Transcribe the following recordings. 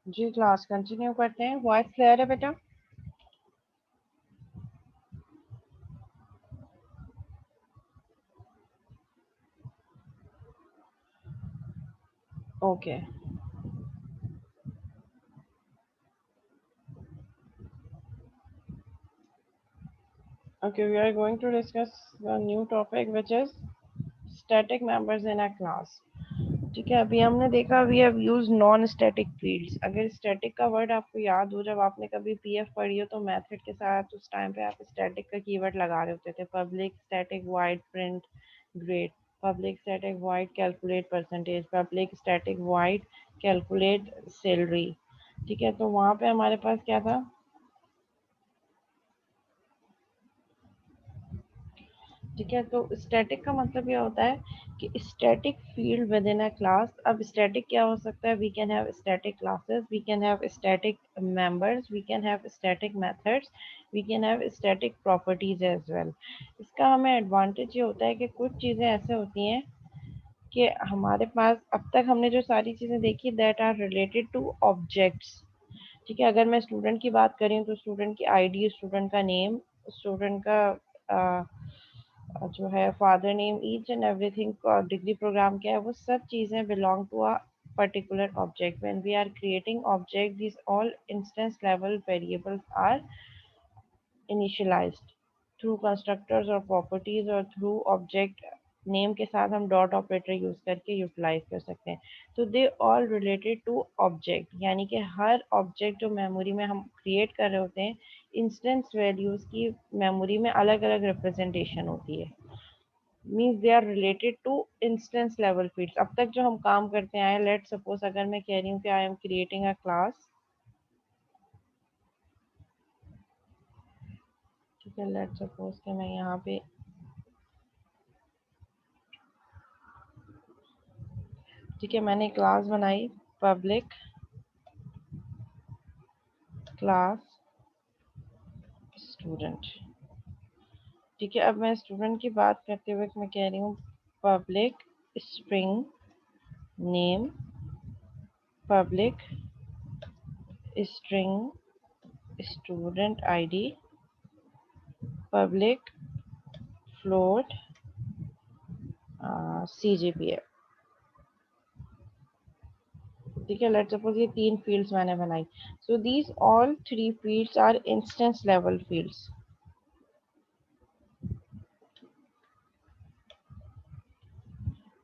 जी class continue करते हैं। Voice clear है बेटा? Okay okay, we are going to discuss the new topic which is static members in a class. ठीक है, अभी हमने देखा we have use non static fields. अगर स्टैटिक का वर्ड आपको याद हो, जब आपने कभी पीएफ पढ़ी हो तो मेथड के साथ उस टाइम पे आप स्टैटिक का कीवर्ड लगा रहे होते थे। Public static wide print grade, public static wide calculate percentage, public static wide calculate salary. ठीक है, तो वहाँ पे हमारे पास क्या था? ठीक है, तो स्टैटिक का मतलब ये होता है कि static field within a class. अब स्टैटिक क्या हो सकता है? We can have static classes, we can have static members, we can have static methods, we can have static properties as well. इसका हमें एडवांटेज ये होता है कि कुछ चीज़ें ऐसे होती हैं कि हमारे पास अब तक हमने जो सारी चीज़ें देखी that are related to objects. ठीक है, अगर मैं स्टूडेंट की बात करी तो स्टूडेंट की आईडी, स्टूडेंट का नेम, स्टूडेंट का जो है father name, each and everything का डिग्री प्रोग्राम क्या है, वो सब चीज़ें belong to a particular object. When we are creating object, these all instance level variables are initialized through constructors और properties और through object नेम के साथ हम डॉट ऑपरेटर यूज करके यूटिलाइज कर सकते हैं। तो they all related to object, यानी कि हर ऑब्जेक्ट जो मेमोरी में हम क्रिएट कर रहे होते हैं, इंस्टेंस वैल्यूज की मेमोरी में अलग अलग रिप्रेजेंटेशन होती है। Means they are related to instance level fields. अब तक जो हम काम करते आए, लेट सपोज अगर मैं कह रही हूँ कि I am creating a class. ठीक है, लेट सपोज कि मैं यहाँ पे, ठीक है, मैंने क्लास बनाई पब्लिक क्लास स्टूडेंट। ठीक है, अब मैं स्टूडेंट की बात करते हुए मैं कह रही हूँ public string name, public string student ID, public float CGPA। ठीक है, लेट्स सपोज ये तीन फील्ड्स मैंने बनाई। So these all three fields are instance level fields.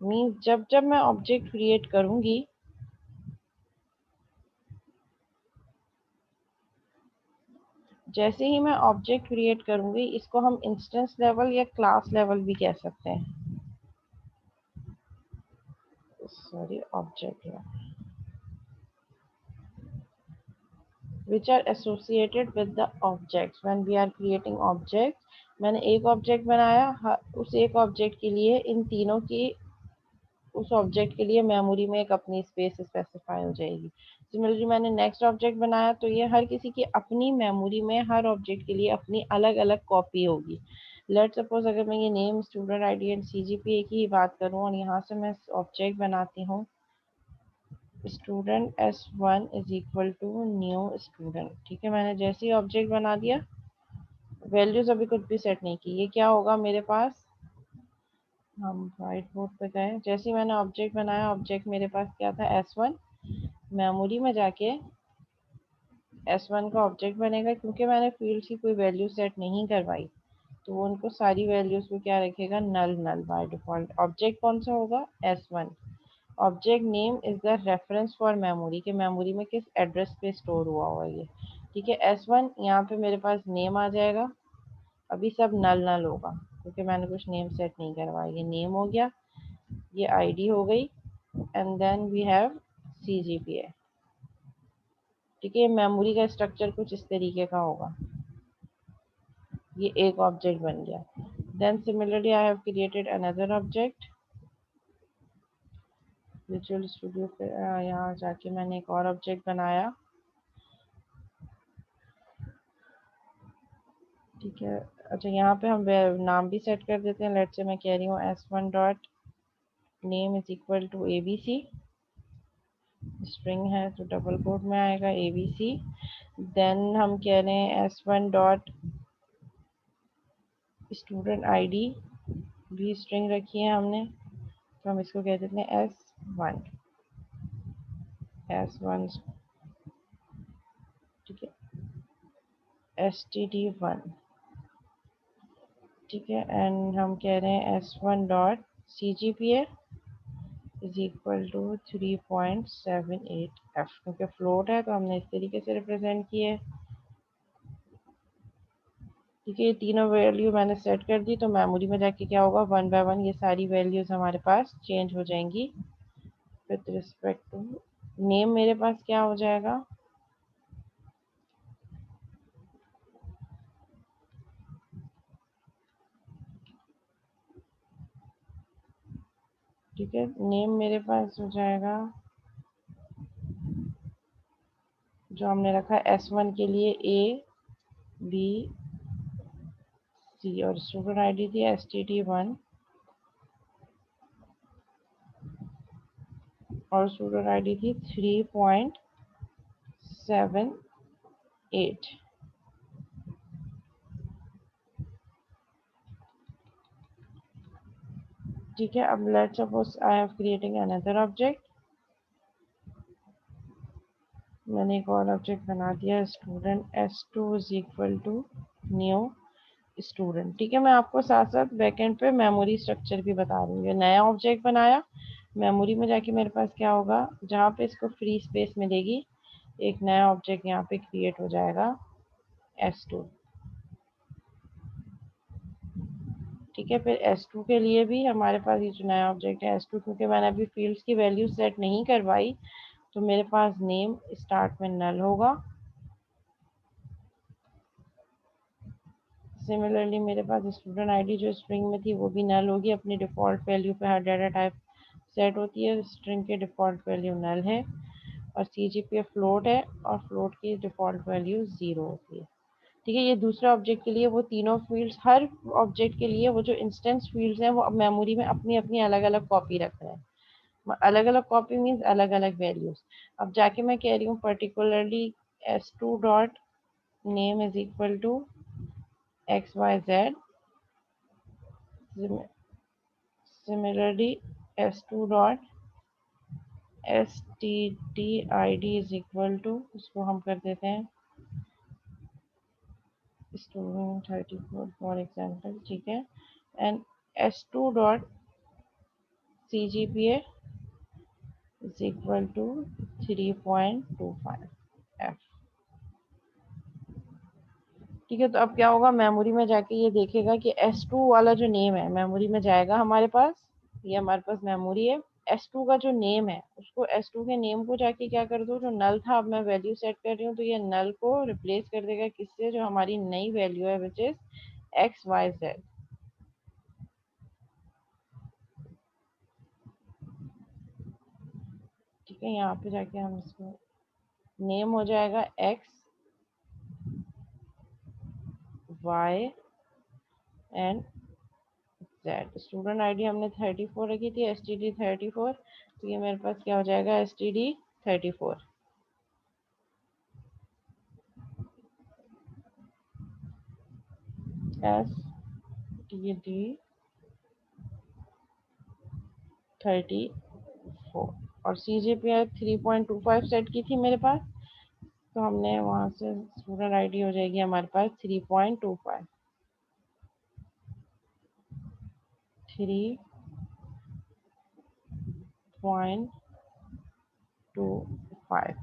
Means जब जब मैं ऑब्जेक्ट क्रिएट करूंगी, जैसे ही मैं ऑब्जेक्ट क्रिएट करूंगी, इसको हम इंस्टेंस लेवल या क्लास लेवल भी कह सकते हैं। Sorry, object which are associated with the objects when we are creating objects। मैंने एक ऑब्जेक्ट बनाया, उस एक ऑब्जेक्ट के लिए इन तीनों की, उस ऑब्जेक्ट के लिए मेमोरी में एक अपनी स्पेस स्पेसिफाई हो जाएगी। सिमिलरली मैंने नेक्स्ट ऑब्जेक्ट बनाया तो ये हर किसी की अपनी मेमोरी में हर ऑब्जेक्ट के लिए अपनी अलग अलग कॉपी होगी। लेट सपोज अगर मैं ये name, student ID and CGPA की ही बात करूँ और यहाँ से मैं ऑब्जेक्ट बनाती हूँ student S1 is equal to new student. ठीक है, मैंने जैसे ही ऑब्जेक्ट बना दिया, वैल्यूज अभी कुछ भी सेट नहीं की, ये क्या होगा मेरे पास? हम वाइट बोर्ड पे गए, जैसे ही मैंने ऑब्जेक्ट बनाया, ऑब्जेक्ट मेरे पास क्या था? S1। मेमोरी में जाके S1 का ऑब्जेक्ट बनेगा, क्योंकि मैंने फील्ड की कोई वैल्यू सेट नहीं करवाई, तो वो उनको सारी वैल्यूज को क्या रखेगा? नल नल बाय डिफॉल्ट। ऑब्जेक्ट कौन सा होगा? S1। Object name is the reference for memory, के मेमोरी में किस एड्रेस पे स्टोर हुआ हुआ ये। ठीक है, S1 यहाँ पे मेरे पास नेम आ जाएगा। अभी सब नल नल होगा क्योंकि मैंने कुछ नेम सेट नहीं करवाया। ये नेम हो गया, ये आईडी हो गई, and then we have CGPA। ठीक है, मेमोरी का स्ट्रक्चर कुछ इस तरीके का होगा। ये एक ऑब्जेक्ट बन गया। Then similarly I have created another object Visual Studio पे। यहाँ जाके मैंने एक और ऑब्जेक्ट बनाया। ठीक है, अच्छा यहाँ पे हम नाम भी सेट कर देते हैं। लेट से मैं कह रही हूँ S1 dot name is equal to ABC। String है तो डबल कोट में आएगा ABC। देन हम कह रहे हैं S1 डॉट स्टूडेंट ID, भी स्ट्रिंग रखी है हमने, तो हम इसको कह देते हैं S1। S1, ठीक है, STD1, ठीक है। एंड हम कह रहे हैं S1 dot CGPA is equal to 3.78F, क्योंकि फ्लोट है तो हमने इस तरीके से रिप्रेजेंट किए। ठीक है, ये तीनों वैल्यू मैंने सेट कर दी, तो मेमोरी में जाके क्या होगा, वन बाय वन ये सारी वैल्यूज हमारे पास चेंज हो जाएंगी। विथ रिस्पेक्ट टू नेम मेरे पास क्या हो जाएगा, ठीक है, नेम मेरे पास हो जाएगा जो हमने रखा S1 के लिए ABC, और स्टूडेंट ID थी STD1, और स्टूडेंट ID थी 3.78। ठीक है, अब let's suppose I have creating another object. मैंने एक और ऑब्जेक्ट बना दिया, student S2 is equal to new student. ठीक है, मैं आपको साथ साथ बैकएंड पे मेमोरी स्ट्रक्चर भी बता रही हूँ। ये नया ऑब्जेक्ट बनाया, मेमोरी में जाके मेरे पास क्या होगा, जहाँ पे इसको फ्री स्पेस मिलेगी एक नया ऑब्जेक्ट यहाँ पे क्रिएट हो जाएगा S2। ठीक है, फिर S2 के लिए भी हमारे पास ये जो नया ऑब्जेक्ट है S2, क्योंकि मैंने अभी फील्ड्स की वैल्यू सेट नहीं करवाई, तो मेरे पास नेम स्टार्ट में नल होगा। सिमिलरली मेरे पास स्टूडेंट ID जो स्ट्रिंग में थी वो भी नल होगी। अपनी डिफ़ॉल्ट वैल्यू पे हर डाटा टाइप सेट होती है, स्ट्रिंग की डिफ़ॉल्ट वैल्यू नल है, और CGPA फ्लोट है, और फ्लोट की डिफ़ॉल्ट वैल्यू 0 होती है। ठीक है, ये दूसरे ऑब्जेक्ट के लिए वो तीनों फील्ड्स, हर ऑब्जेक्ट के लिए वो जो इंस्टेंस फील्ड्स हैं वो अब मेमोरी में अपनी अपनी अलग अलग कॉपी रख रहे हैं। अलग अलग कॉपी मीन्स अलग अलग वैल्यूज। अब जाके मैं कह रही हूँ particularly S2 dot name is equal to XYZ, similarly S2 dot STTID is equal to, इसको हम कर देते हैं स्टूडेंट 34 फॉर एग्जाम्पल। ठीक है, and S2 dot CGPA is equal to 3.25F। ठीक है, तो अब क्या होगा, मेमोरी में जाके ये देखेगा कि S2 वाला जो नेम है मेमोरी में जाएगा हमारे पास, ये हमारे पास मेमोरी है। S2 का जो नेम है उसको, S2 के नेम को जाके क्या कर दो, जो नल था, अब मैं वैल्यू सेट कर रही हूँ तो ये नल को रिप्लेस कर देगा किससे, जो हमारी नई वैल्यू है विच इज XYZ। ठीक है, यहाँ पे जाके हम इसको नेम हो जाएगा XY and Z। Student ID हमने 34 रखी थी, STD 34, तो ये मेरे पास क्या हो जाएगा, STD 34। STD 34, और CGPA 3.25 सेट की थी मेरे पास, तो हमने वहाँ से स्टूडेंट ID हो जाएगी हमारे पास 3.25, 3.25।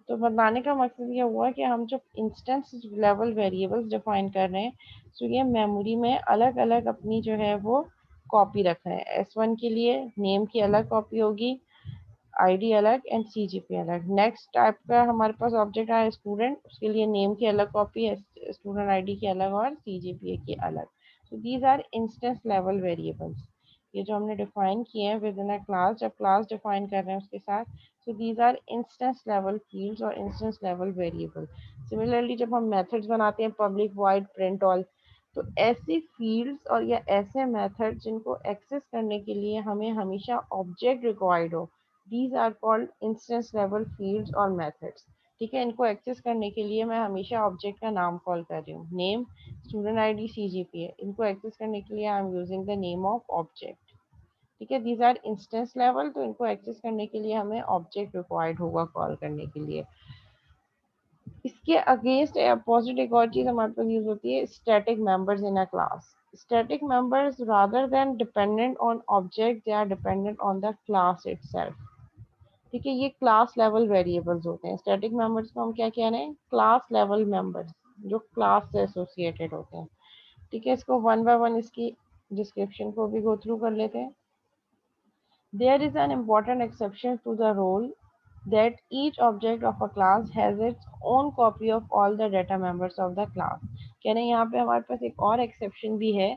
तो बताने का मकसद ये हुआ कि हम जब इंस्टेंस लेवल वेरिएबल्स डिफाइन कर रहे हैं, तो ये मेमोरी में अलग अलग अपनी जो है वो कॉपी रख रहे हैं। S1 के लिए नेम की अलग कॉपी होगी, ID अलग एंड CGP अलग। नेक्स्ट टाइप का हमारे पास ऑब्जेक्ट आया स्टूडेंट, उसके लिए नेम की अलग कॉपी है, स्टूडेंट ID की अलग और CGPA की अलग। So these are instance level variables, ये जो हमने डिफाइन किए हैं विद इन अ क्लास, जब क्लास डिफाइन कर रहे हैं उसके साथ। So these are instance level fields और इंस्टेंस लेवल वेरिएबल। सिमिलरली जब हम मेथड्स बनाते हैं पब्लिक वॉइड प्रिंट ऑल, तो ऐसी फील्ड्स और या ऐसे मेथड जिनको एक्सेस करने के लिए हमें हमेशा ऑब्जेक्ट रिक्वायर्ड हो, these are called instance level fields और मेथड्स। ठीक है, इनको एक्सेस करने के लिए मैं हमेशा ऑब्जेक्ट का नाम कॉल कर रही हूँ, नेम, स्टूडेंट आईडी, सीजीपीए। इनको एक्सेस करने के लिए I am using the name of object. ठीक है, दीज आर इंस्टेंस लेवल, तो इनको एक्सेस करने के लिए हमें ऑब्जेक्ट रिक्वायर्ड होगा कॉल करने के लिए। इसके अगेंस्ट अपोजिट एक और चीज हमारे पास यूज होती है, static members in a class. Static members rather than dependent on object, they are dependent on the class itself. ठीक है, ये क्लास लेवल वेरिएबल्स होते हैं। स्टैटिक मेंबर्स को हम क्या कह रहे हैं, क्लास लेवल मेंबर्स, जो क्लास से एसोसिएटेड होते हैं। ठीक है, इसको वन बाय वन इसकी डिस्क्रिप्शन को भी गो थ्रू कर लेते हैं। There is an important exception to the rule that each object of a class has its own copy of all the data members of the class। कह रहे हैं यहाँ पे हमारे पास एक और एक्सेप्शन भी है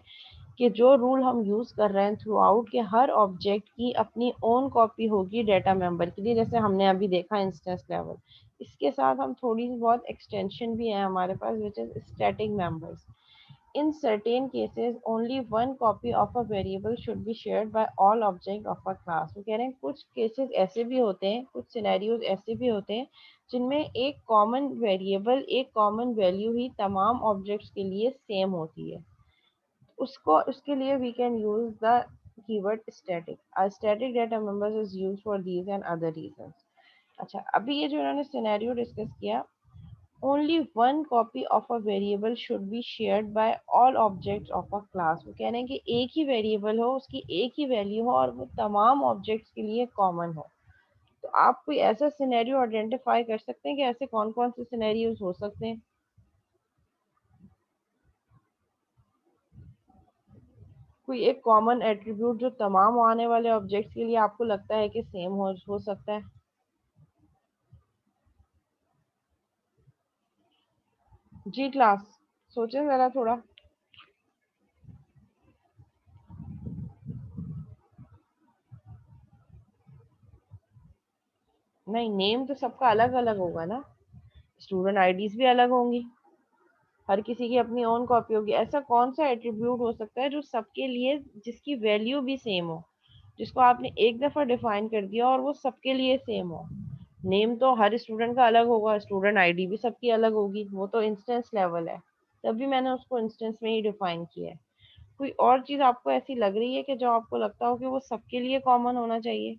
कि जो रूल हम यूज कर रहे हैं थ्रू आउट, के हर ऑब्जेक्ट की अपनी ओन कॉपी होगी डाटा मेंबर के लिए, जैसे हमने अभी देखा इंस्टेंस लेवल। इसके साथ हम थोड़ी बहुत एक्सटेंशन भी है हमारे पास, which is static members. In certain cases, only one copy of a variable should be shared by all objects of a class। वो कह रहे हैं कुछ केसेस ऐसे भी होते हैं, कुछ सिनेरियोज ऐसे भी होते हैं जिनमें एक कॉमन वेरिएबल, एक कॉमन वैल्यू ही तमाम ऑब्जेक्ट्स के लिए सेम होती है। उसको उसके लिए we can use the keyword static. A static data members is used for these and other reasons। अच्छा, अभी ये जो इन्होंने सिनेरियो डिस्कस किया, only one copy of a variable should be shared by all objects of a class। वो कह रहे हैं कि एक ही वेरिएबल हो, उसकी एक ही वैल्यू हो और वो तमाम ऑब्जेक्ट्स के लिए कॉमन हो। तो आप कोई ऐसा सिनेरियो आइडेंटिफाई कर सकते हैं कि ऐसे कौन कौन से सिनेरियोज हो सकते हैं? कोई एक कॉमन एट्रीब्यूट जो तमाम आने वाले ऑब्जेक्ट्स के लिए आपको लगता है कि सेम हो सकता है? जी क्लास, सोचें जरा थोड़ा। नहीं, नेम तो सबका अलग अलग होगा ना, स्टूडेंट आईडीज भी अलग होंगी, हर किसी की अपनी ओन कॉपी होगी। ऐसा कौन सा एट्रीब्यूट हो सकता है जो सबके लिए, जिसकी वैल्यू भी सेम हो, जिसको आपने एक दफा डिफाइन कर दिया और वो सबके लिए सेम हो? नेम तो हर स्टूडेंट का अलग होगा, स्टूडेंट आईडी भी सबकी अलग होगी, वो तो इंस्टेंस लेवल है, तभी मैंने उसको इंस्टेंस में ही डिफाइन किया है। कोई और चीज आपको ऐसी लग रही है कि जो आपको लगता हो कि वो सबके लिए कॉमन होना चाहिए?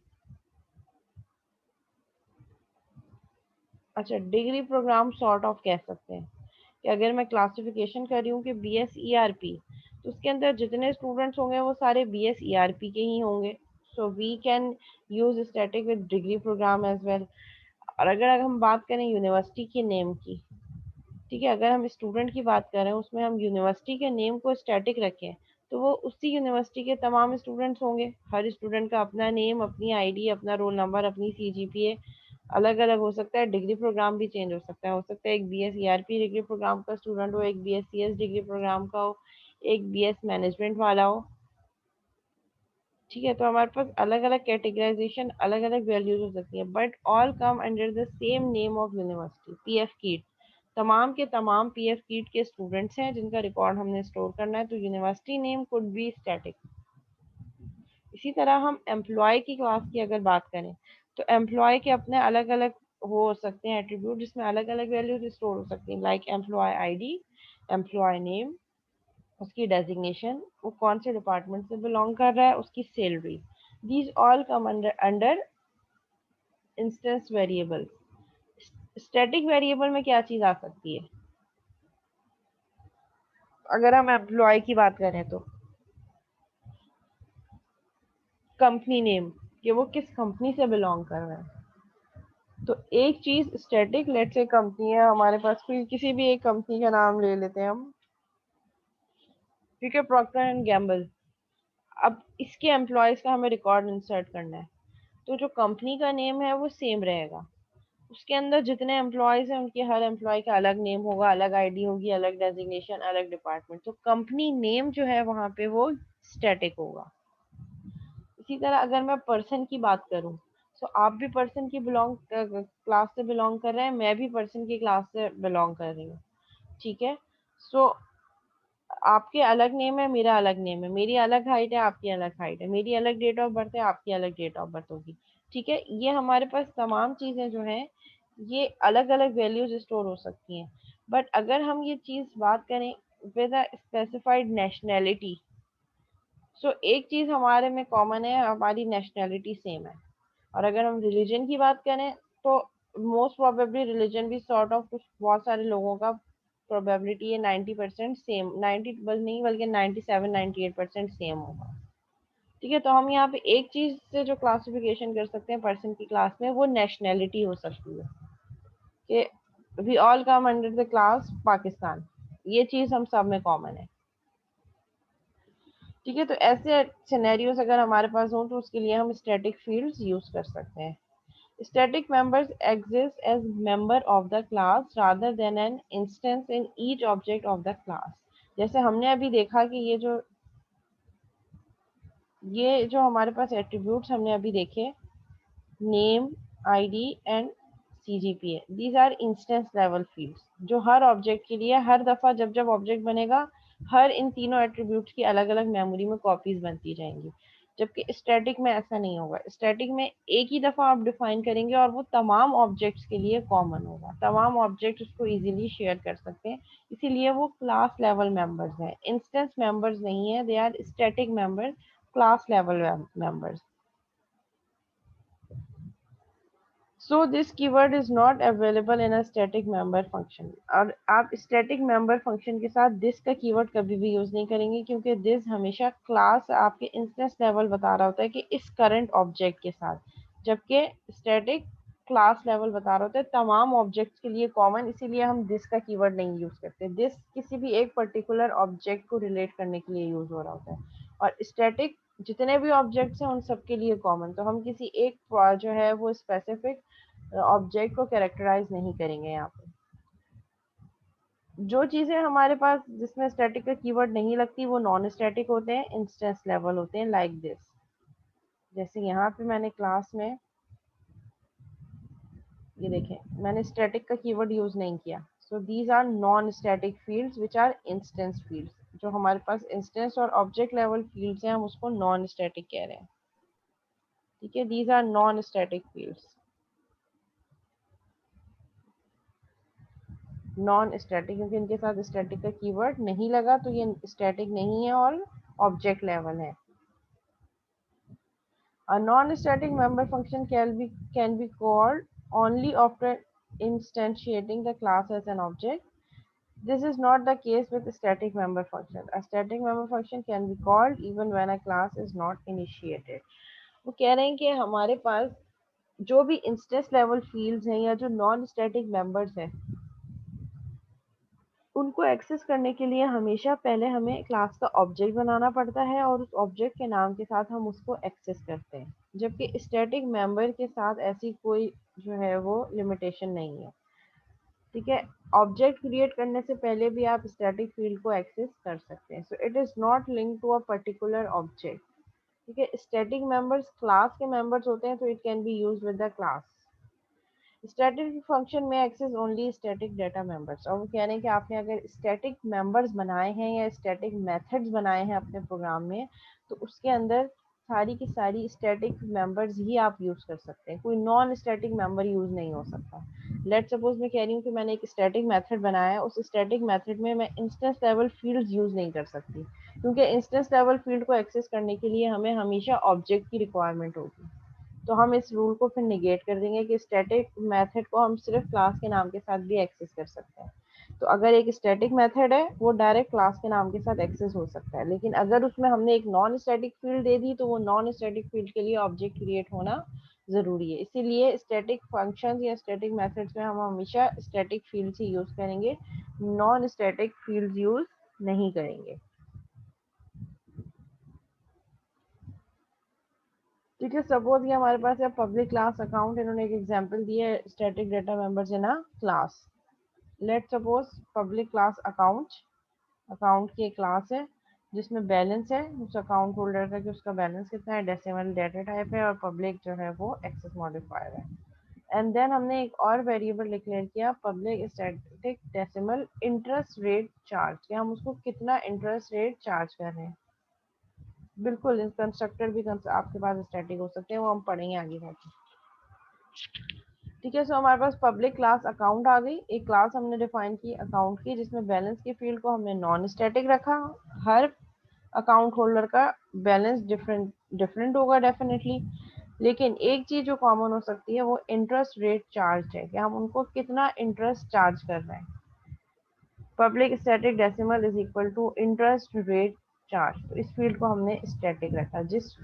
अच्छा, डिग्री प्रोग्राम सॉर्ट ऑफ कह सकते हैं कि अगर मैं क्लासिफिकेशन कर रही हूँ कि B S E R P, तो उसके अंदर जितने स्टूडेंट्स होंगे वो सारे B S E R P के ही होंगे। So we can use static with degree programme as well. और अगर हम बात करें यूनिवर्सिटी के नेम की, ठीक है, अगर हम स्टूडेंट की बात करें, उसमें हम यूनिवर्सिटी के नेम को स्टैटिक रखें, तो वो उसी यूनिवर्सिटी के तमाम स्टूडेंट्स होंगे। हर स्टूडेंट का अपना नेम, अपनी आईडी, अपना रोल नंबर, अपनी सीजीपीए अलग अलग हो सकता है। डिग्री प्रोग्राम भी चेंज हो सकता है एक B S E R P degree programme का स्टूडेंट हो, एक B S C S degree programme का हो, एक बी एस मैनेजमेंट वाला हो। ठीक है, तो हमारे पास अलग अलग कैटेगराइजेशन, अलग अलग वैल्यूज हो सकती है, but all come under the same name of university, P F कीट। तमाम के तमाम पी एफ कीट के स्टूडेंट्स हैं जिनका रिकॉर्ड हमने स्टोर करना है, तो university name could be static. इसी तरह हम एम्प्लॉय की क्लास की अगर बात करें, तो एम्प्लॉय के अपने अलग अलग हो सकते हैं एट्रीब्यूट, जिसमें अलग अलग वैल्यूज स्टोर हो सकती हैं, like employee ID, employee name, उसकी डेजिग्नेशन, वो कौन से डिपार्टमेंट से बिलोंग कर रहा है, उसकी salary. These all come under instance variable. Static variable में क्या चीज आ सकती है? अगर हम एम्प्लॉय की बात करें तो कंपनी नेम, कि वो किस कंपनी से बिलोंग कर रहा है। तो एक चीज स्टैटिक, लेट्स से कंपनी है हमारे पास, कोई किसी भी एक कंपनी का नाम ले लेते हैं हम, ठीक है, प्रॉक्टर एंड गैम्बल। अब इसके एम्प्लॉयज का हमें रिकॉर्ड इंसर्ट करना है, तो जो कंपनी का नेम है वो सेम रहेगा, उसके अंदर जितने एम्प्लॉयज हैं उनके हर एम्प्लॉय का अलग नेम होगा, अलग आईडी होगी, अलग डेजिग्नेशन, अलग डिपार्टमेंट, तो कंपनी नेम जो है वहां पे वो स्टैटिक होगा। इसी तरह अगर मैं पर्सन की बात करूं, तो आप भी पर्सन की बिलोंग क्लास से बिलोंग कर रहे हैं, मैं भी पर्सन की क्लास से बिलोंग कर रही हूँ। ठीक है, सो आपके अलग नेम है, मेरा अलग नेम है, मेरी अलग हाइट है, आपकी अलग हाइट है, मेरी अलग डेट ऑफ बर्थ है, आपकी अलग डेट ऑफ बर्थ होगी। ठीक है, ये हमारे पास तमाम चीजें जो हैं ये अलग अलग वैल्यूज स्टोर हो सकती हैं। बट अगर हम ये चीज बात करें विद अ स्पेसिफाइड नेशनैलिटी, सो एक चीज हमारे में कॉमन है, हमारी नेशनैलिटी सेम है। और अगर हम रिलीजन की बात करें तो मोस्ट प्रोबेबली रिलीजन भी सॉर्ट ऑफ कुछ बहुत सारे लोगों का प्रोबेबिलिटी है 90% सेम, 90 बल नहीं बल्कि 97-98% सेम होगा। ठीक है, तो हम यहाँ पे एक चीज से जो क्लासिफिकेशन कर सकते हैं पर्सन की क्लास में वो नेशनैलिटी हो सकती है कि we all come under the class Pakistan, ये चीज हम सब में कॉमन है। ठीक है, तो ऐसे सिनेरियोस अगर हमारे पास हो तो उसके लिए हम स्टैटिक फील्ड्स यूज कर सकते हैं। Static members exist as member of the class rather than an instance in each object of the class। जैसे हमने अभी देखा कि ये जो हमारे पास एट्रीब्यूट्स हमने अभी देखे, name, ID and CGPA, these are instance level fields, जो हर ऑब्जेक्ट के लिए हर दफा जब जब ऑब्जेक्ट बनेगा हर इन तीनों एट्रीब्यूट्स की अलग अलग मेमोरी में कॉपीज बनती जाएंगी। जबकि स्टैटिक में ऐसा नहीं होगा, स्टैटिक में एक ही दफा आप डिफाइन करेंगे और वो तमाम ऑब्जेक्ट्स के लिए कॉमन होगा, तमाम ऑब्जेक्ट उसको इजीली शेयर कर सकते हैं, इसीलिए वो क्लास लेवल मेंबर्स हैं, इंस्टेंस मेंबर्स नहीं है, they are static members, class level members. So this keyword is not available in a static member function। और आप static member function के साथ this का कीवर्ड कभी भी यूज नहीं करेंगे, क्योंकि this हमेशा क्लास आपके इंस्टेंस लेवल बता रहा होता है कि इस करंट ऑब्जेक्ट के साथ, जबकि static क्लास लेवल बता रहा होता है तमाम ऑब्जेक्ट्स के लिए कॉमन, इसीलिए हम this का कीवर्ड नहीं यूज करते। this किसी भी एक पर्टिकुलर ऑब्जेक्ट को रिलेट करने के लिए यूज हो रहा होता है, और static जितने भी ऑब्जेक्ट्स हैं उन सबके लिए कॉमन, तो हम किसी एक जो है वो स्पेसिफिक ऑब्जेक्ट को कैरेक्टराइज नहीं करेंगे यहाँ पे। जो चीजें हमारे पास जिसमें स्टैटिक का कीवर्ड नहीं लगती वो नॉन स्टैटिक होते हैं, इंस्टेंस लेवल होते हैं, लाइक दिस। जैसे यहाँ पे मैंने क्लास में ये देखें मैंने स्टैटिक का कीवर्ड यूज नहीं किया, so these are non static fields which are instance fields. जो हमारे पास इंस्टेंस और ऑब्जेक्ट लेवल फील्ड्स हैं हम उसको नॉन स्टैटिक कह रहे हैं। ठीक है, these are non static fields, non static, क्योंकि इनके साथ स्टैटिक का कीवर्ड नहीं लगा तो ये स्टैटिक नहीं है और ऑब्जेक्ट लेवल है। A non-static member function can be called only after instantiating the class as an object. This is not the case with a static member function। A static member function can be called even when a class is not initiated। वो कह रहे हैं कि हमारे पास जो भी instance level fields हैं या जो नॉन स्टैटिक मेंबर्स हैं उनको एक्सेस करने के लिए हमेशा पहले हमें क्लास का ऑब्जेक्ट बनाना पड़ता है और उस ऑब्जेक्ट के नाम के साथ हम उसको एक्सेस करते हैं, जबकि स्टैटिक मेंबर के साथ ऐसी कोई जो है वो लिमिटेशन नहीं है। ठीक है, ऑब्जेक्ट क्रिएट करने से पहले भी आप स्टैटिक फील्ड को एक्सेस कर सकते हैं, so it is not link to a particular object. ठीक है, स्टैटिक मेंबर्स क्लास के मेंबर्स होते हैं तो it can be use with the class. Static function में access only static data members, और वो कह रहे हैं कि आपने अगर स्टैटिक मेंबर्स बनाए हैं या स्टैटिक मेथड्स बनाए हैं अपने प्रोग्राम में तो उसके अंदर सारी की सारी स्टैटिक मेंबर्स ही आप यूज कर सकते हैं, कोई नॉन स्टैटिक मेंबर यूज नहीं हो सकता। लेट सपोज मैं कह रही हूँ कि मैंने एक स्टैटिक मेथड बनाया है, उस स्टैटिक मेथड में मैं इंस्टेंस लेवल फील्ड्स यूज नहीं कर सकती, क्योंकि इंस्टेंस लेवल फील्ड को एक्सेस करने के लिए हमें हमेशा ऑब्जेक्ट की रिक्वायरमेंट होगी। तो हम इस रूल को फिर निगेट कर देंगे कि स्टैटिक मेथड को हम सिर्फ क्लास के नाम के साथ भी एक्सेस कर सकते हैं। तो अगर एक स्टैटिक मेथड है वो डायरेक्ट क्लास के नाम के साथ एक्सेस हो सकता है, लेकिन अगर उसमें हमने एक नॉन स्टैटिक फील्ड दे दी तो वो नॉन स्टैटिक फील्ड के लिए ऑब्जेक्ट क्रिएट होना जरूरी है। इसीलिए स्टैटिक फंक्शंस या स्टैटिक मेथड्स में हम हमेशा स्टैटिक फील्ड्स ही यूज करेंगे, नॉन स्टैटिक फील्ड्स यूज नहीं करेंगे। ठीक है, सपोज ये हमारे पास है पब्लिक क्लास अकाउंट, इन्होंने एक एग्जांपल दिया है static data members in a class. Let suppose public class account, account की एक क्लास है जिसमें बैलेंस है, उस अकाउंट होल्डर का कि उसका बैलेंस कितना है, डेसिमल डेटा टाइप है और पब्लिक जो है वो एक्सेस मॉडिफायर है। एंड देन हमने एक और वेरिएबल डिक्लेयर किया public static decimal interest rate charge, कि हम उसको कितना इंटरेस्ट रेट चार्ज कर रहे हैं। बिल्कुल कंस्ट्रक्टर भी आपके पास स्टैटिक हो सकते हैं, वो हम पढ़ेंगे आगे जाके। ठीक है, सो हमारे पास पब्लिक क्लास अकाउंट आ गई। एक क्लास हमने डिफाइन की अकाउंट की, जिसमें बैलेंस के फील्ड को हमने नॉन स्टैटिक रखा। हर अकाउंट होल्डर का बैलेंस डिफरेंट डिफरेंट होगा डेफिनेटली, लेकिन एक चीज जो कॉमन हो सकती है वो इंटरेस्ट रेट चार्ज है, कि हम उनको कितना इंटरेस्ट चार्ज कर रहे हैं। Public static decimal is equal to interest rate charge, तो इस फील्ड को हमने स्टैटिक रखा। जिस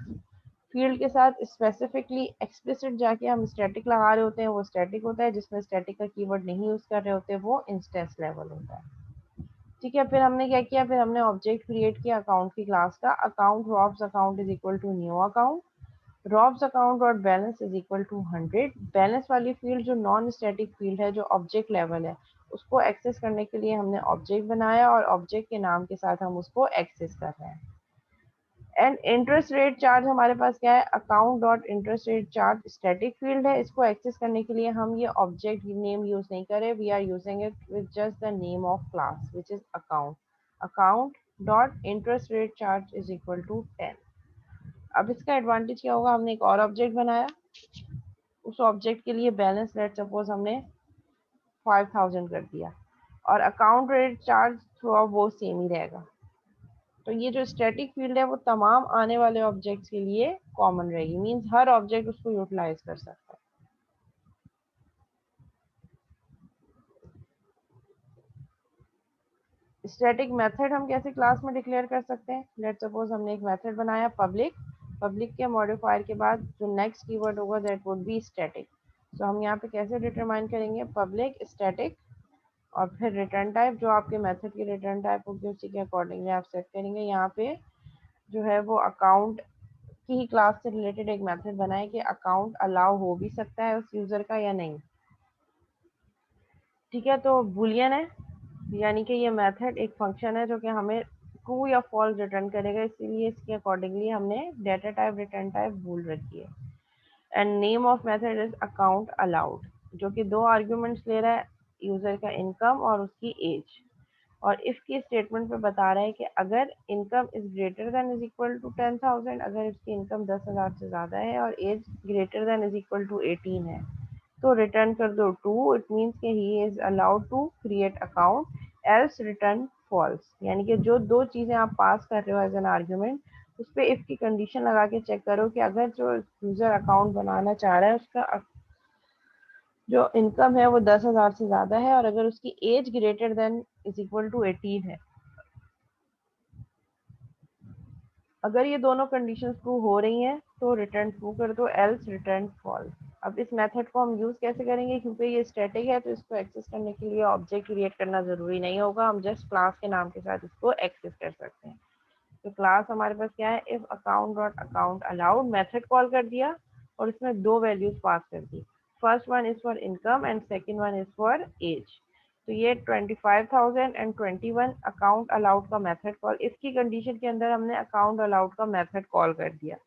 फील्ड के साथ स्पेसिफिकली एक्सप्लिसिट जाके हम स्टैटिक लगा रहे होते हैं वो स्टैटिक होता है, जिसमें स्टैटिक का कीवर्ड नहीं यूज कर रहे होते वो इंस्टेंस लेवल होता है। ठीक है, फिर हमने क्या किया, फिर हमने ऑब्जेक्ट क्रिएट किया अकाउंट की क्लास का। Account Rob's account is equal to new account, Rob's account और balance is equal to 100। Balance वाली फील्ड जो नॉन स्टैटिक फील्ड है, जो ऑब्जेक्ट लेवल है, उसको एक्सेस करने के लिए हमने ऑब्जेक्ट बनाया और ऑब्जेक्ट के नाम के साथ हम उसको एक्सेस कर रहे हैं। एंड इंटरेस्ट रेट चार्ज हमारे पास क्या है, account dot interest rate charge static field है। इसको एक्सेस करने के लिए हम ये ऑब्जेक्ट नेम यूज नहीं करें, we are using it with just the name of class which is account. Account dot interest rate charge is equal to 10। अब इसका एडवांटेज क्या होगा, हमने एक और ऑब्जेक्ट बनाया, उस ऑब्जेक्ट के लिए बैलेंस लेट सपोज हमने 5000 कर दिया, और account rate charge through out वो सेम ही रहेगा। तो ये जो स्टैटिक फील्ड है वो तमाम आने वाले ऑब्जेक्ट्स के लिए कॉमन रहेगी, मींस हर ऑब्जेक्ट उसको यूटिलाइज कर सकता है। स्टैटिक मेथड हम कैसे क्लास में डिक्लेयर कर सकते हैं, लेट सपोज हमने एक मेथड बनाया पब्लिक, पब्लिक के मॉडिफायर के बाद जो नेक्स्ट कीवर्ड होगा दैट वुड बी स्टैटिक। तो हम यहाँ पे कैसे डिटरमाइन करेंगे, पब्लिक स्टैटिक, और फिर रिटर्न टाइप, जो आपके मेथड की रिटर्न टाइप होगी उसी के अकॉर्डिंगली आप सेट करेंगे। यहाँ पे जो है वो अकाउंट की ही क्लास से रिलेटेड एक मेथड बनाए कि अकाउंट अलाउ हो भी सकता है उस यूजर का या नहीं। ठीक है, तो बुलियन है, यानी कि ये मेथड एक फंक्शन है जो कि हमें ट्रू या फॉल्स रिटर्न करेगा, इसीलिए इसके अकॉर्डिंगली हमने डाटा टाइप रिटर्न टाइप भूल रखी है। And name of method is account allowed, जो कि दो आर्ग्यूमेंट्स ले रहा है, यूजर का इनकम और उसकी एज। और इफ की स्टेटमेंट पे बता रहा है कि अगर income is greater than is equal to 10,000, अगर इसकी इनकम 10,000 से ज़्यादा है और age greater than is equal to 18 है, तो रिटर्न कर दो ट्रू, इट मीन्स कि he is allowed to create account, else return false. यानी कि जो दो चीज़ें आप पास कर रहे हो एज एन आर्ग्यूमेंट, उस पर इफ की कंडीशन लगा के चेक करो कि अगर जो यूज़र अकाउंट बनाना चाह रहा है उसका जो इनकम है वो 10,000 से ज़्यादा है और अगर उसकी age greater than is equal to 18 है, अगर ये दोनों कंडीशंस ट्रू हो रही हैं तो रिटर्न ट्रू कर दो, एल्स रिटर्न फॉल्स। अब इस मेथड को हम यूज़ कैसे करेंगे, क्योंकि ये स्टैटिक है तो इसको एक्सेस करने के लिए ऑब्जेक्ट क्रिएट करना ज़रूरी नहीं होगा, हम जस्ट क्लास के नाम के साथ इसको एक्सेस कर सकते हैं। तो क्लास हमारे पास क्या है, if account dot account allowed, method call कर दिया और इसमें दो वैल्यूज पास कर दी, first one is for income and second one is for age. तो ये 25,000 एंड 21 अकाउंट अलाउड का मेथड कॉल, इसकी कंडीशन के अंदर हमने अकाउंट अलाउड का मेथड कॉल कर दिया,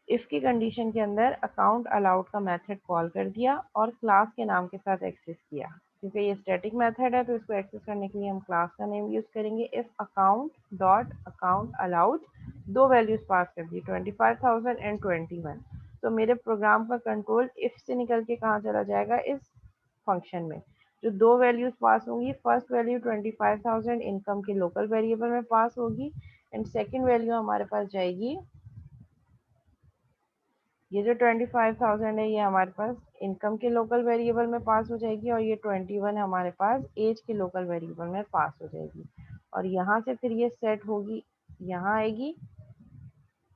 इसकी कंडीशन के अंदर अकाउंट अलाउड का मेथड कॉल कर दिया और क्लास के नाम के साथ एक्सेस किया। क्योंकि ये स्टैटिक मेथड है तो इसको एक्सेस करने के लिए हम क्लास का नेम यूज करेंगे, if account dot account allowed, दो वैल्यूज पास कर दी 25,000 एंड 21। तो मेरे प्रोग्राम का कंट्रोल इफ से निकल के कहाँ चला जाएगा, इस फंक्शन में। जो दो वैल्यूज पास होंगी, फर्स्ट वैल्यू 25,000 इनकम के लोकल वेरिएबल में पास होगी एंड सेकेंड वैल्यू हमारे पास जाएगी, ये जो 25,000 है ये हमारे पास इनकम के लोकल वेरिएबल में पास हो जाएगी और ये 21 हमारे पास एज के लोकल वेरिएबल में पास हो जाएगी। और यहाँ से फिर ये सेट होगी, यहाँ आएगी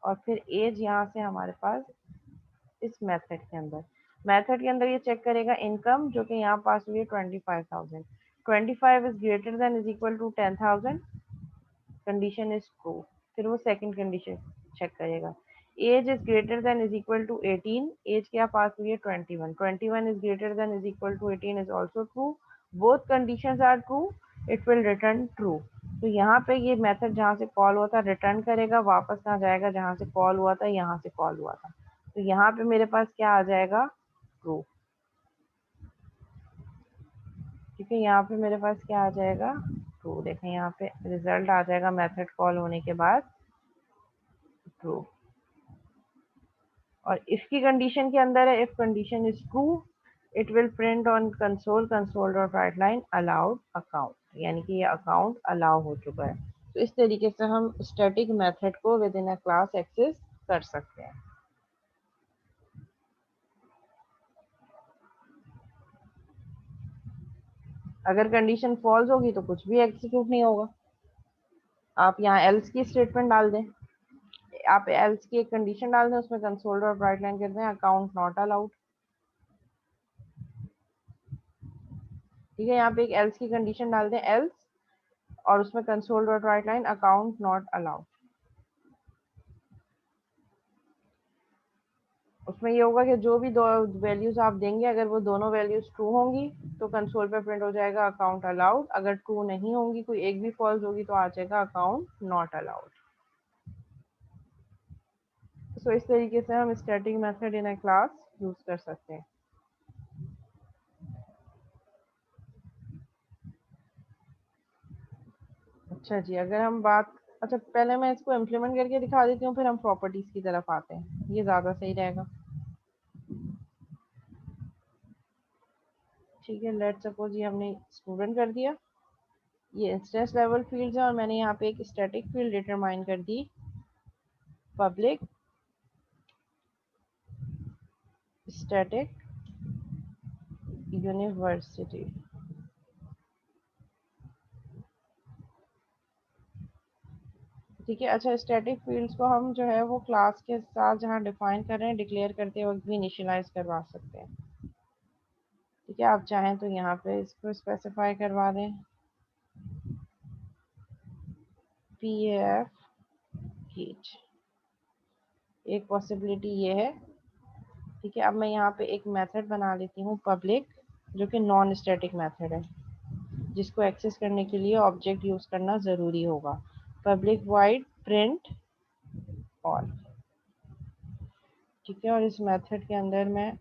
और फिर एज यहाँ से हमारे पास इस मेथड के अंदर ये चेक करेगा इनकम जो कि यहाँ पास हुई है 25,000, 25 is greater than is equal to 10,000, condition is true. फिर वो सेकंड कंडीशन चेक करेगा, age is greater than is equal to 18, age क्या पास हुई है 21, 21 is greater than is equal to 18 is also true, both conditions are true, it will return true. तो यहाँ पे ये मेथड जहाँ से कॉल हुआ था रिटर्न करेगा, वापस कहाँ जाएगा, जहाँ से कॉल हुआ था यहाँ से कॉल हुआ था। तो यहाँ पे मेरे पास क्या आ जाएगा, ट्रू। ठीक है, यहाँ पे मेरे पास क्या आ जाएगा, ट्रू। देखें यहाँ पे रिजल्ट आ जाएगा मेथड कॉल होने के बाद ट्रू। और इसकी कंडीशन के अंदर है, if condition is true it will print on console console dot right line allowed account, यानी कि ये अकाउंट अलाउ हो चुका है। तो इस तरीके से हम स्टैटिक मेथड को within a class access कर सकते हैं। अगर कंडीशन फॉल्स होगी तो कुछ भी एग्जीक्यूट नहीं होगा। आप यहाँ एल्स की स्टेटमेंट डाल दें, आप एल्स की एक कंडीशन डाल दें, उसमें कंसोल डॉट राइट लाइन कर दें अकाउंट नॉट अलाउड। ठीक है, यहाँ पे एक एल्स की कंडीशन डाल दें एल्स, और उसमें console dot right line account not allowed. उसमें ये होगा कि जो भी दो वैल्यूज आप देंगे अगर वो दोनों वैल्यूज ट्रू होंगी तो कंसोल पे प्रिंट हो जाएगा अकाउंट अलाउड, अगर ट्रू नहीं होंगी, कोई एक भी फॉल्स होगी तो आ जाएगा अकाउंट नॉट अलाउड। सो इस तरीके से हम static method in a class use कर सकते हैं। अच्छा जी, अगर हम बात, अच्छा पहले मैं इसको इम्प्लीमेंट करके दिखा देती हूँ, फिर हम प्रॉपर्टीज की तरफ आते हैं, ये ज़्यादा सही रहेगा। ठीक है, लेट सपोज ये हमने स्टूडेंट कर दिया, ये इंस्टेंस लेवल फील्ड्स है, और मैंने यहाँ पे एक स्टैटिक फील्ड डिटरमाइन कर दी पब्लिक स्टैटिक यूनिवर्सिटी। ठीक है, अच्छा स्टैटिक फील्ड्स को हम जो है वो क्लास के साथ जहाँ डिफाइन कर रहे हैं डिक्लेयर करते वक्त भी इनिशियलाइज करवा सकते हैं। ठीक है, आप चाहें तो यहाँ पे इसको स्पेसिफाई करवा दें paf कीट, एक पॉसिबिलिटी ये है। ठीक है, अब मैं यहाँ पे एक मेथड बना लेती हूँ पब्लिक, जो कि नॉन स्टैटिक मेथड है, जिसको एक्सेस करने के लिए ऑब्जेक्ट यूज करना ज़रूरी होगा। Public wide print all. ठीक है, और इस मेथड के अंदर मैं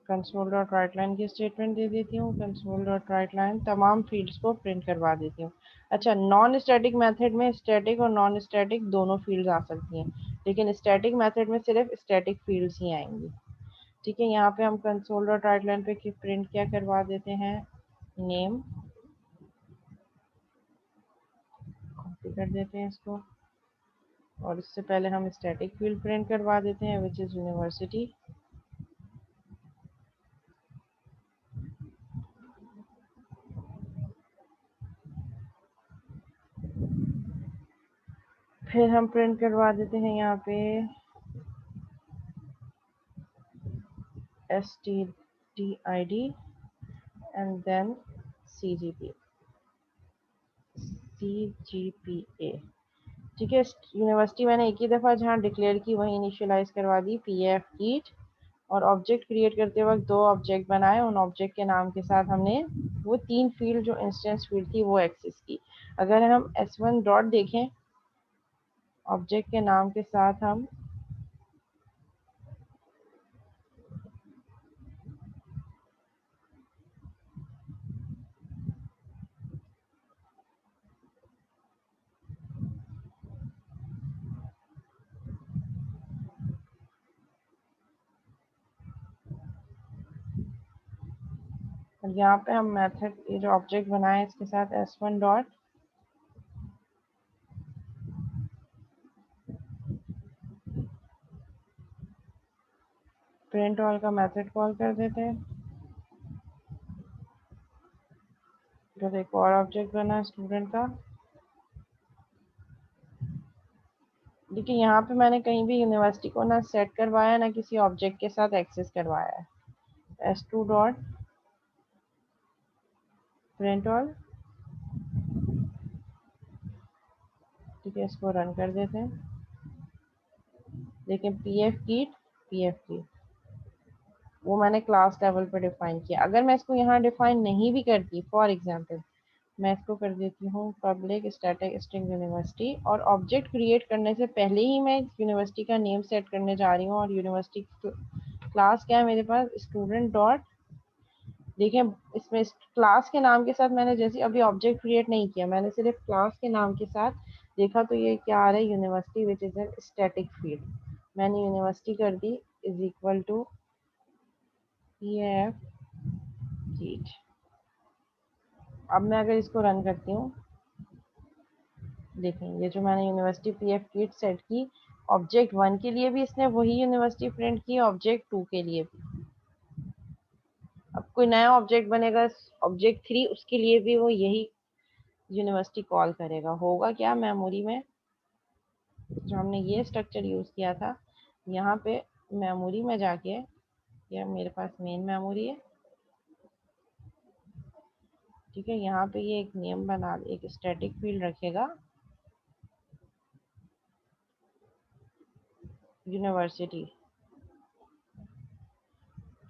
कंसोल डॉट राइट लाइन की स्टेटमेंट दे देती हूँ, कंसोल डॉट राइट लाइन तमाम फील्ड्स को प्रिंट करवा देती हूँ। अच्छा, नॉन स्टैटिक मेथड में स्टैटिक और नॉन स्टैटिक दोनों फील्ड्स आ सकती हैं, लेकिन स्टैटिक मेथड में सिर्फ स्टैटिक फील्ड्स ही आएंगी। ठीक है, यहाँ पे हम कंसोल डॉट राइट लाइन पे प्रिंट क्या करवा देते हैं, नेम, कॉपी कर देते हैं इसको, और इससे पहले हम स्टैटिक फील्ड प्रिंट करवा देते हैं विच इज़ यूनिवर्सिटी। फिर हम प्रिंट करवा देते हैं यहाँ पे stdid and then cgp cgpa। ठीक है, यूनिवर्सिटी मैंने एक ही दफ़ा जहाँ डिक्लेयर की वहीं इनिशियलाइज करवा दी pf कीट, और ऑब्जेक्ट क्रिएट करते वक्त दो ऑब्जेक्ट बनाए, उन ऑब्जेक्ट के नाम के साथ हमने वो तीन फील्ड जो इंस्टेंस फील्ड थी वो एक्सेस की। अगर हम s1 डॉट देखें, ऑब्जेक्ट के नाम के साथ हम यहाँ पे हम मेथड ये जो ऑब्जेक्ट बनाए इसके साथ s1 डॉट प्रिंट ऑल का मेथड कॉल कर देते हैं। फिर एक और ऑब्जेक्ट बना स्टूडेंट का। देखिए यहाँ पे मैंने कहीं भी यूनिवर्सिटी को ना सेट करवाया ना किसी ऑब्जेक्ट के साथ एक्सेस करवाया है। s2 dot print all. ठीक है, इसको रन कर देते हैं। देखिए pf कीट वो मैंने क्लास लेवल पर डिफाइन किया। अगर मैं इसको यहाँ डिफाइन नहीं भी करती, फॉर एग्जांपल मैं इसको कर देती हूँ पब्लिक स्टैटिक स्ट्रिंग यूनिवर्सिटी, और ऑब्जेक्ट क्रिएट करने से पहले ही मैं यूनिवर्सिटी का नेम सेट करने जा रही हूँ। और यूनिवर्सिटी क्लास क्या है मेरे पास, स्टूडेंट डॉट, देखिए इसमें क्लास के नाम के साथ मैंने जैसे अभी ऑब्जेक्ट क्रिएट नहीं किया, मैंने सिर्फ क्लास के नाम के साथ देखा तो ये क्या आ रहा है, university which is an static field. मैंने यूनिवर्सिटी कर दी is equal to P F KIET. अब मैं अगर इसको रन करती हूँ, देखें ये जो मैंने यूनिवर्सिटी पी एफ कीट सेट की, ऑब्जेक्ट 1 के लिए भी इसने वही यूनिवर्सिटी प्रिंट की, ऑब्जेक्ट 2 के लिए भी। अब कोई नया ऑब्जेक्ट बनेगा ऑब्जेक्ट 3, उसके लिए भी वो यही यूनिवर्सिटी कॉल करेगा। होगा क्या, मेमोरी में जो हमने ये स्ट्रक्चर यूज़ किया था, यहाँ पे मेमोरी में जाके, ये मेरे पास मेन मेमोरी है, ठीक है, यहाँ पे ये एक नेम बना, एक स्टैटिक फील्ड रखेगा यूनिवर्सिटी,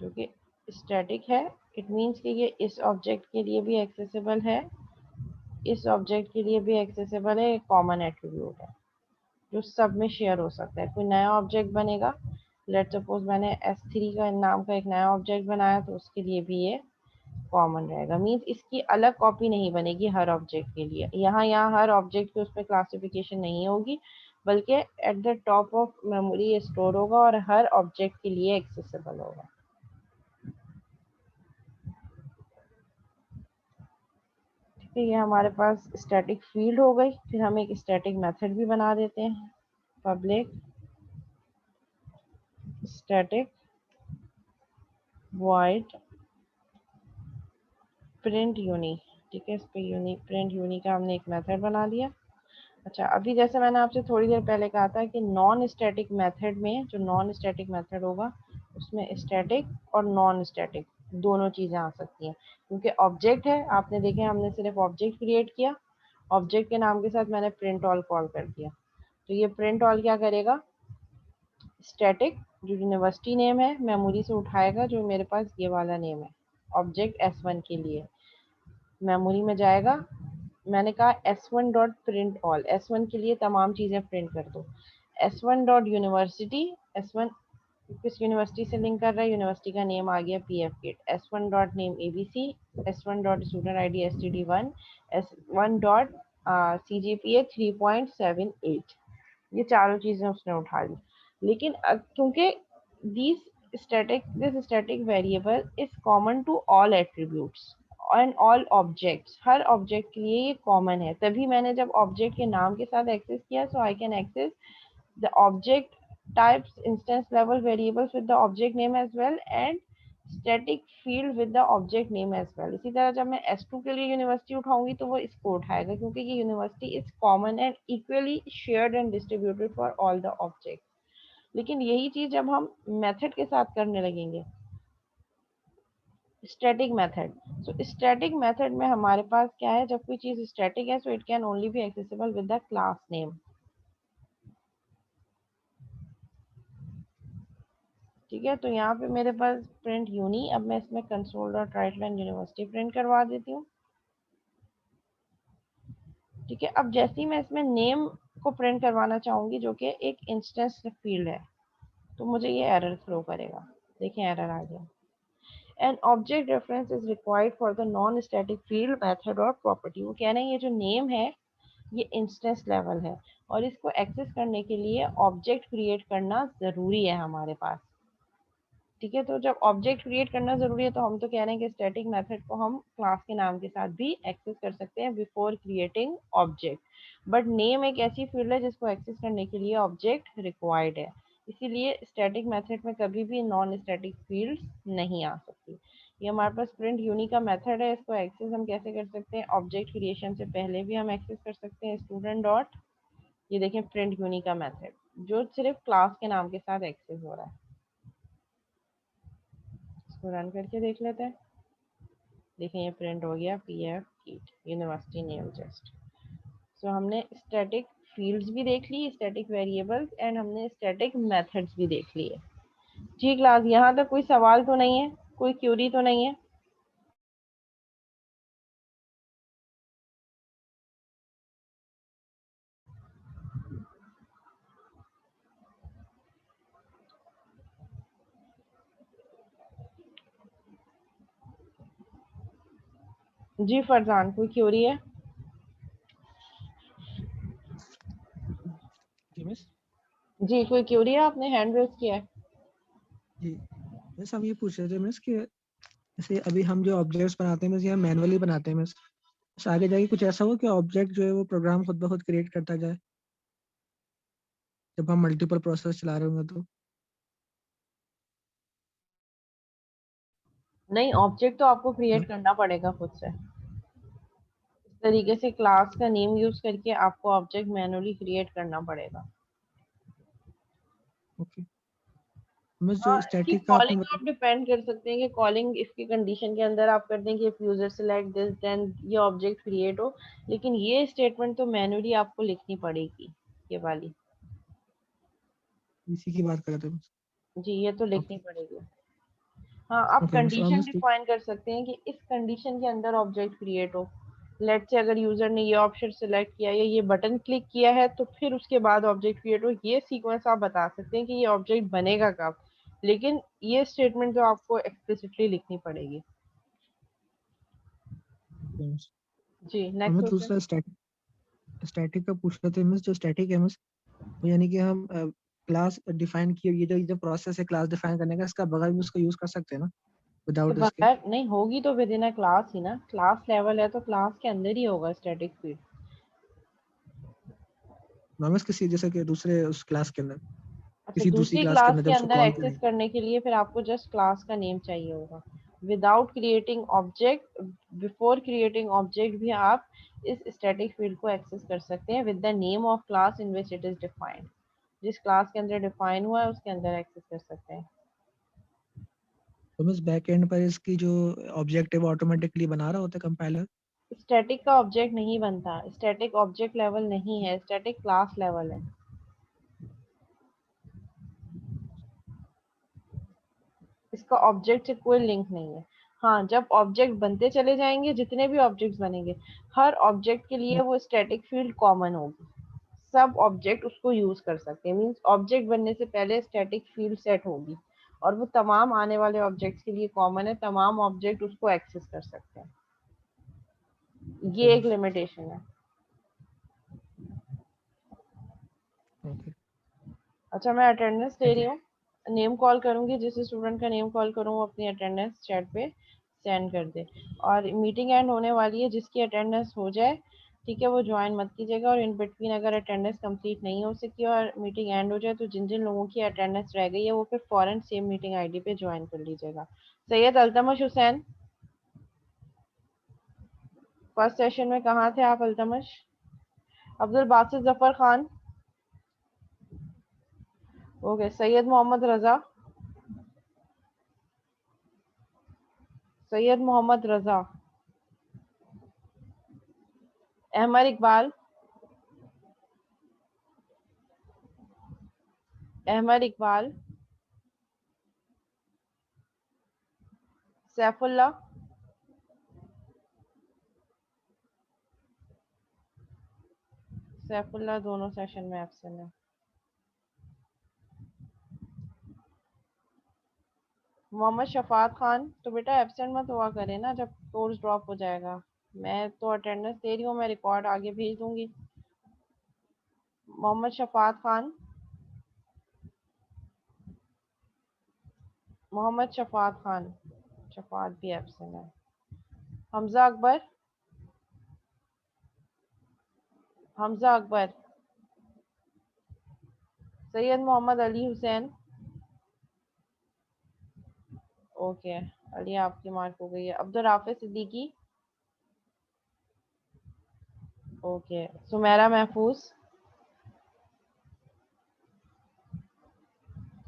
जो कि स्टैटिक है। इट मीन्स कि ये इस ऑब्जेक्ट के लिए भी एक्सेसिबल है, इस ऑब्जेक्ट के लिए भी एक्सेसिबल है, एक कॉमन एट्रीब्यूट है जो सब में शेयर हो सकता है। कोई नया ऑब्जेक्ट बनेगा, लेट सपोज मैंने S3 का नाम का एक नया ऑब्जेक्ट बनाया, तो उसके लिए भी ये कॉमन रहेगा। मीन्स इसकी अलग कॉपी नहीं बनेगी हर ऑब्जेक्ट के लिए, यहाँ हर ऑब्जेक्ट की उसमें क्लासिफिकेशन नहीं होगी, बल्कि at the top of memory ये स्टोर होगा और हर ऑब्जेक्ट के लिए एक्सेसिबल होगा। ठीक है, ये हमारे पास स्टैटिक फील्ड हो गई। फिर हम एक स्टैटिक मेथड भी बना देते हैं, पब्लिक स्टैटिक वॉइड प्रिंट यूनी। ठीक है, इस पे यूनी, प्रिंट यूनी का हमने एक मेथड बना दिया। अच्छा, अभी जैसे मैंने आपसे थोड़ी देर पहले कहा था कि नॉन स्टैटिक मेथड में, जो नॉन स्टैटिक मेथड होगा उसमें स्टैटिक और नॉन स्टैटिक दोनों चीज़ें आ सकती हैं, क्योंकि ऑब्जेक्ट है, आपने देखे हमने सिर्फ ऑब्जेक्ट क्रिएट किया, ऑब्जेक्ट के नाम के साथ मैंने प्रिंट ऑल कॉल कर दिया, तो ये प्रिंट ऑल क्या करेगा, स्टैटिक जो यूनिवर्सिटी नेम है मेमोरी से उठाएगा, जो मेरे पास ये वाला नेम है ऑब्जेक्ट S1 के लिए, मेमोरी में जाएगा। मैंने कहा S1 dot print all, S1 के लिए तमाम चीज़ें प्रिंट कर दो। S1 डॉट यूनिवर्सिटी, S1 किस यूनिवर्सिटी से लिंक कर रहा है, यूनिवर्सिटी का नेम आ गया P F kit, S1 dot name ABC, S1 dot student ID STD1, S1 dot CGPA 3.78, ये चारों चीज़ें उसने उठा ली। लेकिन क्योंकि this static variable is common to all attributes and all objects, हर ऑब्जेक्ट के लिए ये कॉमन है, तभी मैंने जब ऑब्जेक्ट के नाम के साथ एक्सेस किया, so I can access the object types instance level variables with the object name as well and static field with the object name as well. इसी तरह जब मैं S2 के लिए यूनिवर्सिटी उठाऊंगी तो वो इसको उठाएगा, क्योंकि ये university is common and equally shared and distributed for all the object. लेकिन यही चीज जब हम मेथड के साथ करने लगेंगे, static method, so static method में हमारे पास क्या है, जब कोई चीज स्टैटिक है so it can only be accessible with the class name. ठीक है, तो यहाँ पे मेरे पास प्रिंट यूनी, अब मैं इसमें console dot right line university print करवा देती हूँ। ठीक है, अब जैसे ही मैं इसमें नेम को प्रिंट करवाना चाहूंगी, जो कि एक इंस्टेंस फील्ड है, तो मुझे ये एरर थ्रो करेगा। देखिए एरर आ गया, an object reference is required for the non static field method और प्रॉपर्टी। वो कह रहे हैं ये जो नेम है ये इंस्टेंस लेवल है, और इसको एक्सेस करने के लिए ऑब्जेक्ट क्रिएट करना ज़रूरी है हमारे पास। ठीक है, तो जब ऑब्जेक्ट क्रिएट करना ज़रूरी है, तो हम तो कह रहे हैं कि स्टैटिक मेथड को हम क्लास के नाम के साथ भी एक्सेस कर सकते हैं before creating object, but name एक ऐसी फील्ड है जिसको एक्सेस करने के लिए ऑब्जेक्ट रिक्वायर्ड है, इसीलिए स्टैटिक मेथड में कभी भी नॉन स्टैटिक फील्ड्स नहीं आ सकती। ये हमारे पास प्रिंट यूनी का मेथड है, इसको एक्सेस हम कैसे कर सकते हैं, ऑब्जेक्ट क्रिएशन से पहले भी हम एक्सेस कर सकते हैं, स्टूडेंट डॉट, ये देखें प्रिंट यूनी का मेथड जो सिर्फ क्लास के नाम के साथ एक्सेस हो रहा है। इसको रन करके देख लेते हैं, देखें ये प्रिंट हो गया पी एफ कीट यूनिवर्सिटी नेम जस्ट। सो हमने स्टैटिक फील्ड्स भी देख ली, स्टैटिक वेरिएबल्स, एंड हमने स्टैटिक मेथड्स भी देख लिए। जी क्लास, यहाँ तक कोई सवाल तो नहीं है, कोई क्यूरी तो नहीं है? जी फरजान, कोई क्यूरी है? जी मिस। जी कोई क्यूरी है? आपने हैंड रेज किया है। जी मिस, हम ये पूछ रहे थे मिस कि जैसे अभी हम जो ऑब्जेक्ट्स बनाते हैं मिस, या मैनुअली बनाते हैं मिस, आगे जाके कुछ ऐसा हो कि ऑब्जेक्ट जो है वो प्रोग्राम खुद ब खुद क्रिएट करता जाए जब हम मल्टीपल प्रोसेस चला रहे होंगे तो। नहीं, ऑब्जेक्ट तो आपको क्रिएट करना पड़ेगा खुद से। इस तरीके से क्लास का नेम यूज करके आपको ऑब्जेक्ट मैनुअली क्रिएट करना पड़ेगा। ओके मिस, हाँ, जो इसकी स्टैटिक का आपने कॉलिंग आप बताया। डिपेंड कर सकते हैं कि कॉलिंग इसकी कंडीशन के अंदर आप कर दें कि if user select this then ये ऑब्जेक्ट क्रिएट हो, लेकिन ये स्टेटमेंट तो मैनुअली आपको लिखनी पड़ेगी, ये वाली। इसी की बात कर रहे थे मिस। जी, ये तो लिखनी ओके पड़ेगी। हाँ, आप ओके मिस, और कंडीशन मिस डिफाइन कर सकते हैं कि इस कंडीशन के अंदर ऑब्जेक्ट क्रिएट हो। लेट से अगर यूजर ने ये ऑप्शन सिलेक्ट किया या ये बटन क्लिक किया है तो फिर उसके बाद ऑब्जेक्ट क्रिएट हो, ये सीक्वेंस आप बता सकते हैं कि ये ऑब्जेक्ट बनेगा कब, लेकिन ये स्टेटमेंट तो आपको एक्सप्लिसिटली लिखनी पड़ेगी। Okay miss. जी, और नेक्स्ट मैं क्वेश्चन। दूसरा स्टैटिक स्टैटिक का पूछ रहे थे मिस, जो स्टैटिक है मिस, वो यानी कि हम क्लास डिफाइन किए, ये जो प्रोसेस है क्लास डिफाइन करने का, इसका बगल में उसको यूज कर सकते हैं ना इसके विदाउट इसके। बगैर नहीं होगी तो विद इन अ क्लास ही ना, क्लास लेवल है तो क्लास के अंदर ही होगा स्टैटिक फील्ड। नॉर्मल किसी जैसे कि दूसरे उस क्लास के अंदर, अच्छा, किसी दूसरी दूसरी क्लास के क्लास अंदर के जब उसको अंदर कॉल एक्सेस करेंगे। करने के लिए फिर आपको जस्ट क्लास का नेम चाहिए होगा। Without creating object, before creating object भी आप इस स्टैटिक फील्ड को एक्सेस कर सकते हैं with the name of class in which it is defined. जिस क्लास के अंदर डिफाइन हुआ है उसके अंदर एक्सेस कर सकते हैं। तो मिस बैक एंड पर इसकी जो ऑब्जेक्ट है वो ऑटोमेटिकली बना रहा होता है कंपाइलर। स्टैटिक का ऑब्जेक्ट नहीं बनता, स्टैटिक ऑब्जेक्ट लेवल नहीं है, स्टैटिक क्लास लेवल है। इसका ऑब्जेक्ट से कोई लिंक नहीं है। हाँ, जब ऑब्जेक्ट बनते चले जाएंगे, जितने भी ऑब्जेक्ट्स बनेंगे, हर ऑब्जेक्ट के लिए वो स्टैटिक फील्ड कॉमन होगी। सब ऑब्जेक्ट उसको यूज कर सकते हैं, मींस ऑब्जेक्ट बनने से पहले स्टैटिक फील्ड सेट होगी और वो तमाम आने वाले ऑब्जेक्ट्स के लिए कॉमन है, तमाम ऑब्जेक्ट उसको एक्सेस कर सकते हैं। ये एक लिमिटेशन है। ओके अच्छा, मैं अटेंडेंस दे थैंक रही यू। हूँ। नेम कॉल करूंगी, जिस स्टूडेंट का नेम कॉल करूँ वो अपनी अटेंडेंस चैट पे सेंड कर दे। और मीटिंग एंड होने वाली है, जिसकी अटेंडेंस हो जाए ठीक है वो ज्वाइन मत कीजिएगा, और इन बिटवीन अगर अटेंडेंस कंप्लीट नहीं हो सकी और मीटिंग एंड हो जाए तो जिन जिन लोगों की अटेंडेंस रह गई है वो फिर फौरन सेम मीटिंग आईडी पे ज्वाइन कर लीजिएगा। सैयद अल्तमश हुसैन, फर्स्ट सेशन में कहाँ थे आप अल्तमश? अब्दुल बासित जफर खान, ओके। सैयद मोहम्मद रजा, सैयद मोहम्मद रजा। अहमद इकबाल, अहमद इकबाल। सैफुल्ला, सैफुल्ला दोनों सेशन में एब्सेंट है। मोहम्मद शफात खान, तो बेटा एब्सेंट मत हुआ करे ना जब कोर्स ड्रॉप हो जाएगा। मैं तो अटेंडेंस दे रही हूँ, मैं रिकॉर्ड आगे भेज दूंगी। मोहम्मद शफात खान, मोहम्मद शफात खान, शफात भी एब्सेंट है। हमजा अकबर, हमजा अकबर। सैयद मोहम्मद अली हुसैन, ओके। अली आपकी मार्क हो गई है। अब्दुल हाफिज सिद्दीकी, ओके। सुमेरा महफूज,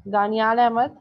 दानियाल अहमद,